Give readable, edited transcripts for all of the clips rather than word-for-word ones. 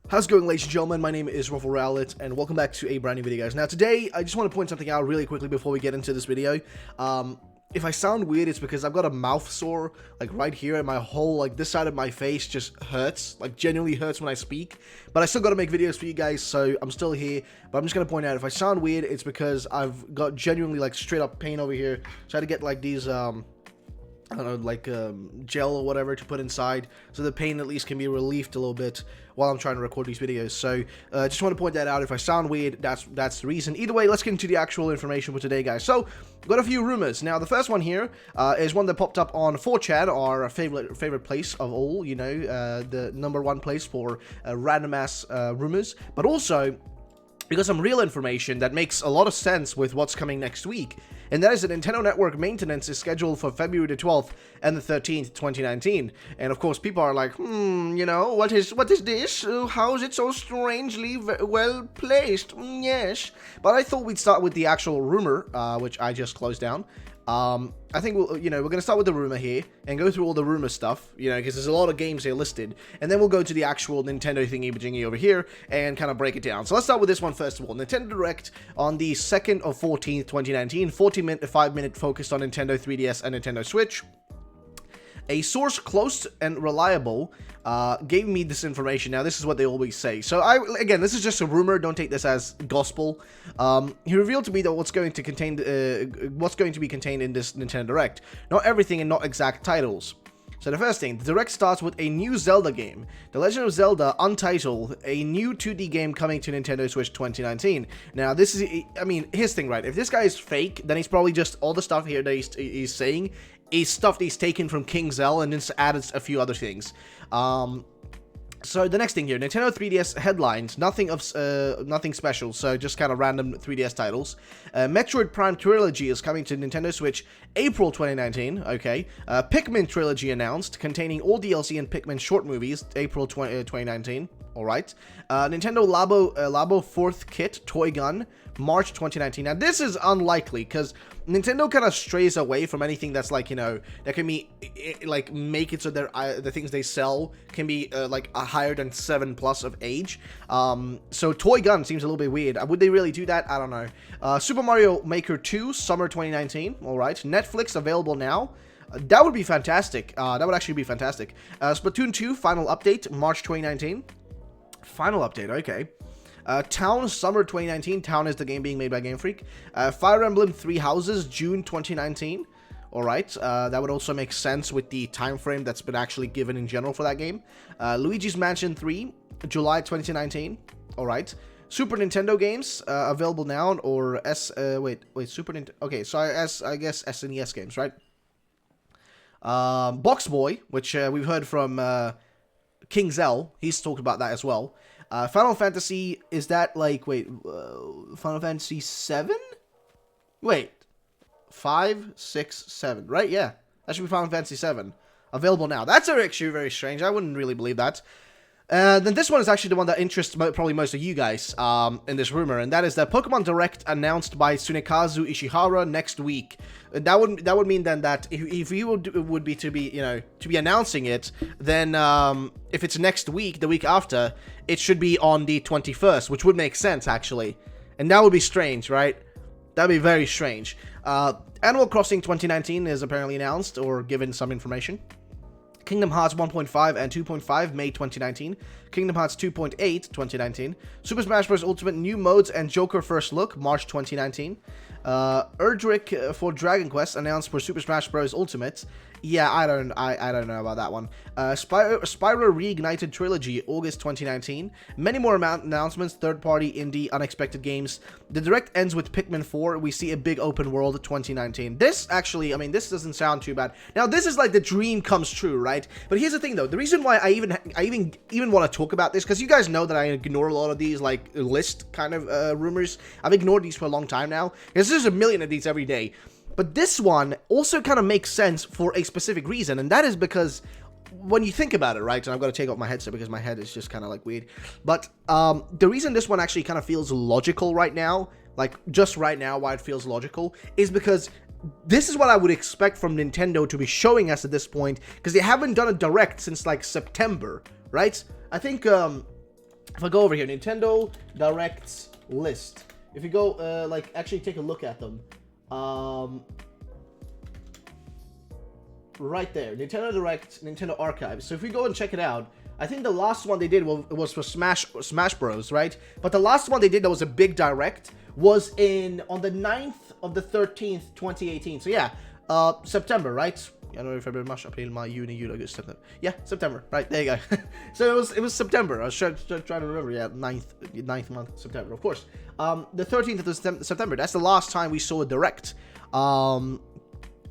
How's it going, ladies and gentlemen? My name is RuffledRowlit, and welcome back to a brand new video, guys. Now, today, I just want to point something out really quickly before we get into this video. If I sound weird, it's because I've got a mouth sore, like, right here, and my whole, like, this side of my face just hurts, like, genuinely hurts when I speak. But I still gotta make videos for you guys, so I'm still here. But I'm just gonna point out, if I sound weird, it's because I've got genuinely, like, straight-up pain over here. So I had to get, like, these, I don't know, like gel or whatever to put inside, so the pain at least can be relieved a little bit while I'm trying to record these videos. So just want to point that out. If I sound weird, that's the reason. Either way, let's get into the actual information for today, guys. So got a few rumors. Now the first one here is one that popped up on 4chan, our favorite place of all, you know, the #1 place for random ass rumors, but also we got some real information that makes a lot of sense with what's coming next week. And that is that Nintendo Network maintenance is scheduled for February the 12th and the 13th, 2019. And of course, people are like, you know, what is this? How is it so strangely well placed? Yes. But I thought we'd start with the actual rumor, which I just closed down. I think we're going to start with the rumor here and go through all the rumor stuff, you know, because there's a lot of games here listed, and then we'll go to the actual Nintendo thingy-majingy over here and kind of break it down. So let's start with this one first of all. Nintendo Direct on the 2nd of 14th, 2019, 40-minute to 5-minute focused on Nintendo 3DS and Nintendo Switch. A source close and reliable gave me this information. Now, this is what they always say. So, again, this is just a rumor. Don't take this as gospel. He revealed to me that what's going to be contained in this Nintendo Direct. Not everything and not exact titles. So the first thing, the Direct starts with a new Zelda game. The Legend of Zelda Untitled, a new 2D game coming to Nintendo Switch 2019. Now, this is, I mean, here's the thing, right? If this guy is fake, then he's probably just, all the stuff here that he's saying is stuff that he's taken from King Zell and just added a few other things. So the next thing here, Nintendo 3DS headlines, nothing special, so just kind of random 3DS titles. Metroid Prime Trilogy is coming to Nintendo Switch April 2019, okay. Pikmin Trilogy announced, containing all DLC and Pikmin short movies, April 2019, alright. Nintendo Labo 4th Kit Toy Gun, March 2019. Now, this is unlikely, because Nintendo kind of strays away from anything that's, like, you know, that can be, like, make it so the things they sell can be, like, higher than 7+ of age. So Toy Gun seems a little bit weird. Would they really do that? I don't know. Super Mario Maker 2, summer 2019, alright. Netflix available now. That would be fantastic. That would actually be fantastic. Splatoon 2, final update, March 2019. Final update, okay. Town, summer 2019. Town is the game being made by Game Freak. Fire Emblem 3 Houses, June 2019. Alright, that would also make sense with the time frame that's been actually given in general for that game. Luigi's Mansion 3, July 2019. Alright. Super Nintendo games, available now, or Super Nintendo. Okay, so I guess SNES games, right? Box Boy, which we've heard from King Zell, he's talked about that as well. Final Fantasy, is that like, Final Fantasy 7? Wait, 5, 6, 7, right? Yeah, that should be Final Fantasy 7. Available now. That's actually very strange. I wouldn't really believe that. Then this one is actually the one that interests probably most of you guys in this rumor, and that is that Pokemon Direct announced by Tsunekazu Ishihara next week. That would mean then that if he would be to be announcing it, then if it's next week, the week after, it should be on the 21st, which would make sense actually, and that would be strange, right? That'd be very strange. Animal Crossing 2019 is apparently announced or given some information. Kingdom Hearts 1.5 and 2.5, May 2019. Kingdom Hearts 2.8, 2019. Super Smash Bros. Ultimate new modes and Joker First Look, March 2019. Erdrick for Dragon Quest announced for Super Smash Bros. Ultimate. Yeah, I don't know about that one. Spyro Reignited Trilogy, August 2019. Many more announcements, third-party, indie, unexpected games. The Direct ends with Pikmin 4. We see a big open world 2019. This actually, I mean, this doesn't sound too bad. Now, this is like the dream comes true, right? But here's the thing, though. The reason why I even want to talk about this, because you guys know that I ignore a lot of these, like, list kind of rumors. I've ignored these for a long time now, because there's a million of these every day. But this one also kind of makes sense for a specific reason, and that is because when you think about it, right, and I've got to take off my headset because my head is just kind of like weird, but the reason this one actually kind of feels logical right now, like just right now why it feels logical, is because this is what I would expect from Nintendo to be showing us at this point, because they haven't done a Direct since like September, right? I think if I go over here, Nintendo Directs list. If you go, like, actually take a look at them. Right there, Nintendo Direct, Nintendo Archives. So if we go and check it out, I think the last one they did was for Smash Bros, right? But the last one they did that was a big direct was on the 9th of the 13th, 2018. So yeah, September, right? January, February, March, April, May, Juni, Juli, August, September. Yeah, September. Right, there you go. So it was September. I was trying to remember. Yeah, 9th month, September, of course. The 13th of September. That's the last time we saw a direct.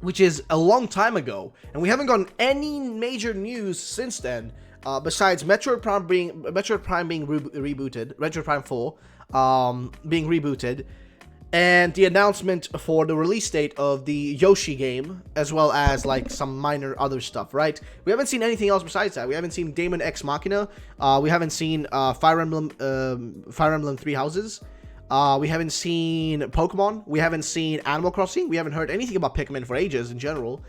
Which is a long time ago, and we haven't gotten any major news since then, besides Metroid Prime being rebooted, Metroid Prime 4 being rebooted, and the announcement for the release date of the Yoshi game, as well as like some minor other stuff, right? We haven't seen anything else besides that. We haven't seen Daemon X Machina. We haven't seen Fire Emblem Three Houses. We haven't seen Pokemon. We haven't seen Animal Crossing. We haven't heard anything about Pikmin for ages in general.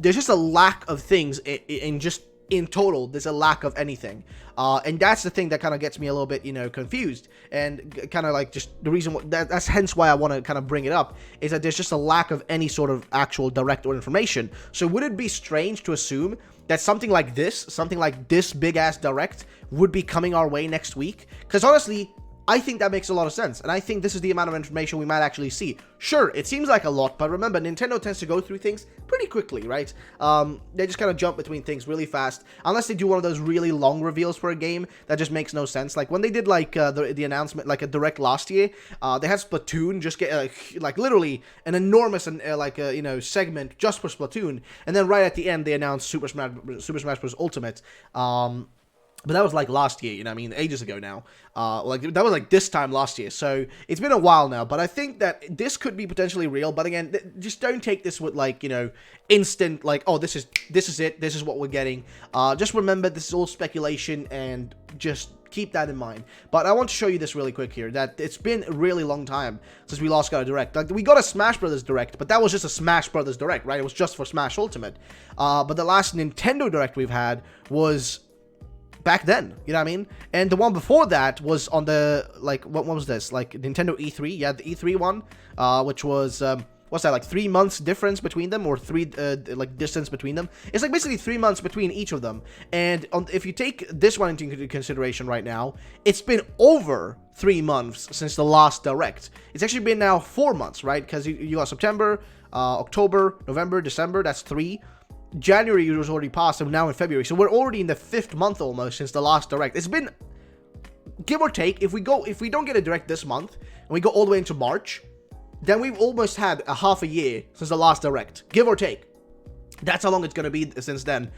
There's just a lack of things in total. There's a lack of anything. And that's the thing that kind of gets me a little bit, confused. And kind of like just the reason that's hence why I want to kind of bring it up is that there's just a lack of any sort of actual direct or information. So would it be strange to assume that something like this big ass direct would be coming our way next week? Because honestly, I think that makes a lot of sense, and I think this is the amount of information we might actually see. Sure, it seems like a lot, but remember, Nintendo tends to go through things pretty quickly, right? They just kind of jump between things really fast, unless they do one of those really long reveals for a game that just makes no sense. Like when they did like the announcement, like a direct last year, they had Splatoon just get like literally an enormous segment just for Splatoon, and then right at the end they announced Super Smash Bros. Ultimate. But that was like last year, ages ago now. That was like this time last year. So it's been a while now. But I think that this could be potentially real. But again, just don't take this with instant, oh, this is it. This is what we're getting. Just remember, this is all speculation, and just keep that in mind. But I want to show you this really quick here, that it's been a really long time since we last got a direct. Like, we got a Smash Brothers direct, but that was just a Smash Brothers direct, right? It was just for Smash Ultimate. But the last Nintendo direct we've had was back then, you know what I mean? And the one before that was on the, what was this? Like, Nintendo E3? Yeah, the E3 one, which was, what's that, like 3 months difference between them, or distance between them? It's like basically 3 months between each of them. And if you take this one into consideration right now, it's been over 3 months since the last direct. It's actually been now 4 months, right? Because you got September, October, November, December, that's 3. January was already passed, and now in February, so we're already in the 5th month almost since the last direct. It's been, give or take, if we don't get a direct this month and we go all the way into March, then we've almost had a half a year since the last direct, give or take. That's how long it's going to be since then,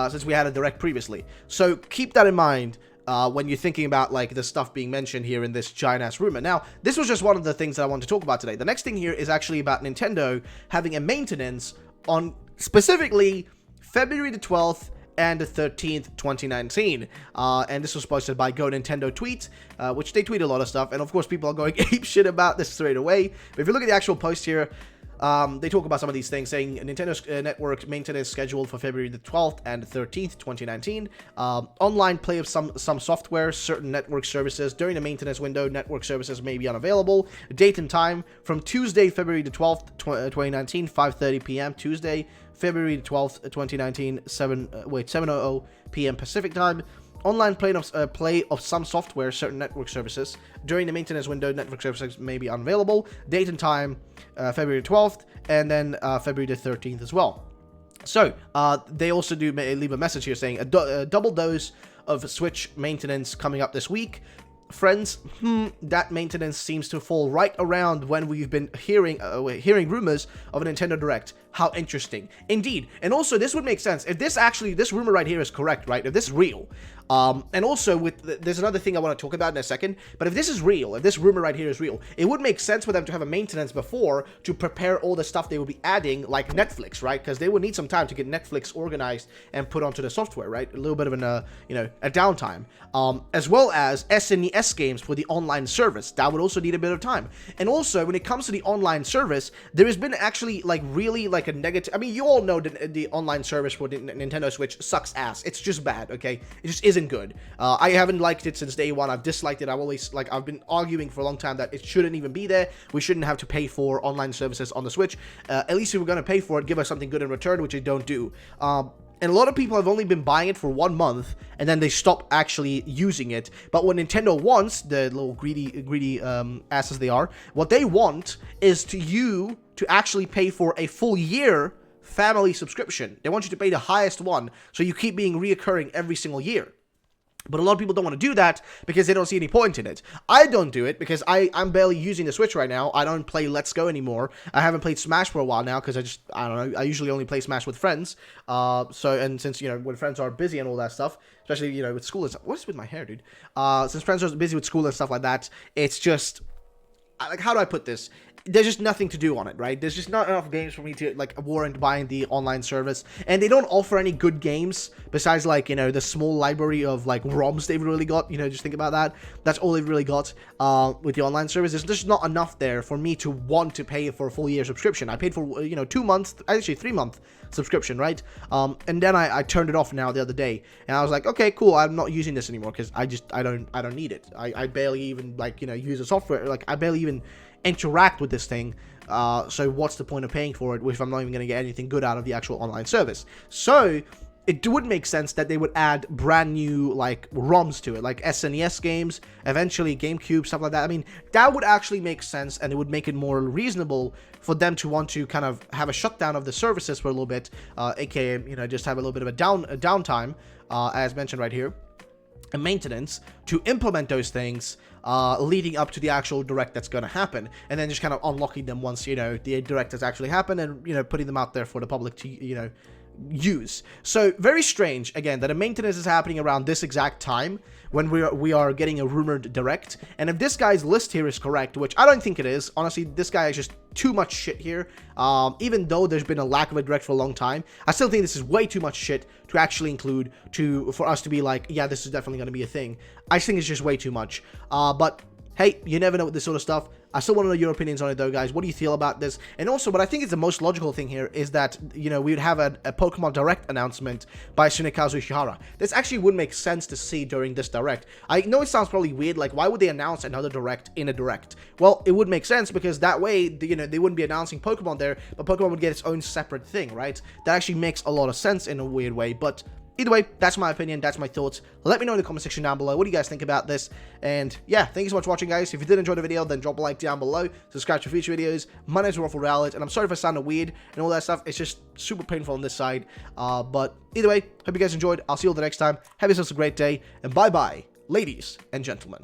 since we had a direct previously. So keep that in mind when you're thinking about the stuff being mentioned here in this giant-ass rumor. Now, this was just one of the things that I want to talk about today. The next thing here is actually about Nintendo having a maintenance on specifically February the 12th and the 13th, 2019. And this was posted by Go Nintendo Tweet, which they tweet a lot of stuff, and of course people are going ape shit about this straight away. But if you look at the actual post here, they talk about some of these things, saying Nintendo's network maintenance scheduled for February the 12th and 13th, 2019. Online play of some software, certain network services. During the maintenance window, network services may be unavailable. Date and time from Tuesday, February the 12th, 2019, 5:30 p.m. Tuesday, February the 12th, 2019, 7:00 p.m. Pacific time. Online play of some software, certain network services. During the maintenance window, network services may be unavailable. Date and time, February 12th, and then February the 13th as well. So, they also do leave a message here saying, a double dose of Switch maintenance coming up this week. Friends, that maintenance seems to fall right around when we've been hearing rumors of a Nintendo Direct. How interesting. Indeed. And also, this would make sense if this rumor right here is correct, right? If this is real. And also, there's another thing I want to talk about in a second, but if this is real, if this rumor right here is real, it would make sense for them to have a maintenance before to prepare all the stuff they would be adding, like Netflix, right? Because they would need some time to get Netflix organized and put onto the software, right? A little bit of a downtime. As well as SNES games for the online service. That would also need a bit of time. And also, when it comes to the online service, there has been actually, really, a negative... I mean, you all know the online service for the Nintendo Switch sucks ass. It's just bad, okay? It just isn't isn't good. I haven't liked it since day one. I've disliked it. I've been arguing for a long time that it shouldn't even be there. We shouldn't have to pay for online services on the Switch. At least if we're going to pay for it, give us something good in return, which they don't do. And a lot of people have only been buying it for 1 month, and then they stop actually using it. But what Nintendo wants, the little greedy asses they are, what they want is you to actually pay for a full year family subscription. They want you to pay the highest one, so you keep being reoccurring every single year. But a lot of people don't want to do that because they don't see any point in it. I don't do it because I'm barely using the Switch right now. I don't play Let's Go anymore. I haven't played Smash for a while now because I don't know, I usually only play Smash with friends. And since, you know, when friends are busy and all that stuff, especially, you know, with school and stuff. What's with my hair, dude? Since friends are busy with school and stuff like that, it's just, like, how do I put this? There's just nothing to do on it, right? There's just not enough games for me to, like, warrant buying the online service. And they don't offer any good games besides, like, you know, the small library of, like, ROMs they've really got. You know, just think about that. That's all they've really got with the online service. There's just not enough there for me to want to pay for a full year subscription. I paid for, you know, 2 months, actually 3-month subscription, right? And then I turned it off now the other day. And I was like, okay, cool, I'm not using this anymore because I don't need it. I barely even, like, you know, use the software. Like, I barely even interact with this thing, so what's the point of paying for it if I'm not even going to get anything good out of the actual online service? So it would make sense that they would add brand new, like, ROMs to it, like SNES games, eventually GameCube, stuff like that. I mean, that would actually make sense, and it would make it more reasonable for them to want to kind of have a shutdown of the services for a little bit, aka, you know, just have a little bit of a downtime, as mentioned right here, and maintenance to implement those things leading up to the actual direct that's going to happen, and then just kind of unlocking them once, you know, the direct has actually happened, and, you know, putting them out there for the public to, you know, use. So very strange again that a maintenance is happening around this exact time when we are getting a rumored direct. And if this guy's list here is correct, which I don't think it is, honestly, this guy is just too much shit here. Even though there's been a lack of a direct for a long time, I still think this is way too much shit to actually include for us to be like, yeah, this is definitely going to be a thing. I think it's just way too much. But hey, you never know with this sort of stuff. I still want to know your opinions on it, though, guys. What do you feel about this? And also, what I think is the most logical thing here is that, you know, we would have a Pokemon Direct announcement by Tsunekazu Ishihara. This actually would make sense to see during this Direct. I know it sounds probably weird, like, why would they announce another Direct in a Direct? Well, it would make sense because that way, you know, they wouldn't be announcing Pokemon there, but Pokemon would get its own separate thing, right? That actually makes a lot of sense in a weird way, but either way, that's my opinion, that's my thoughts. Let me know in the comment section down below. What do you guys think about this? And yeah, thank you so much for watching, guys. If you did enjoy the video, then drop a like down below. Subscribe for future videos. My name is RuffledRowlit, and I'm sorry if I sounded weird and all that stuff. It's just super painful on this side. But either way, hope you guys enjoyed. I'll see you all the next time. Have yourselves a great day, and bye-bye, ladies and gentlemen.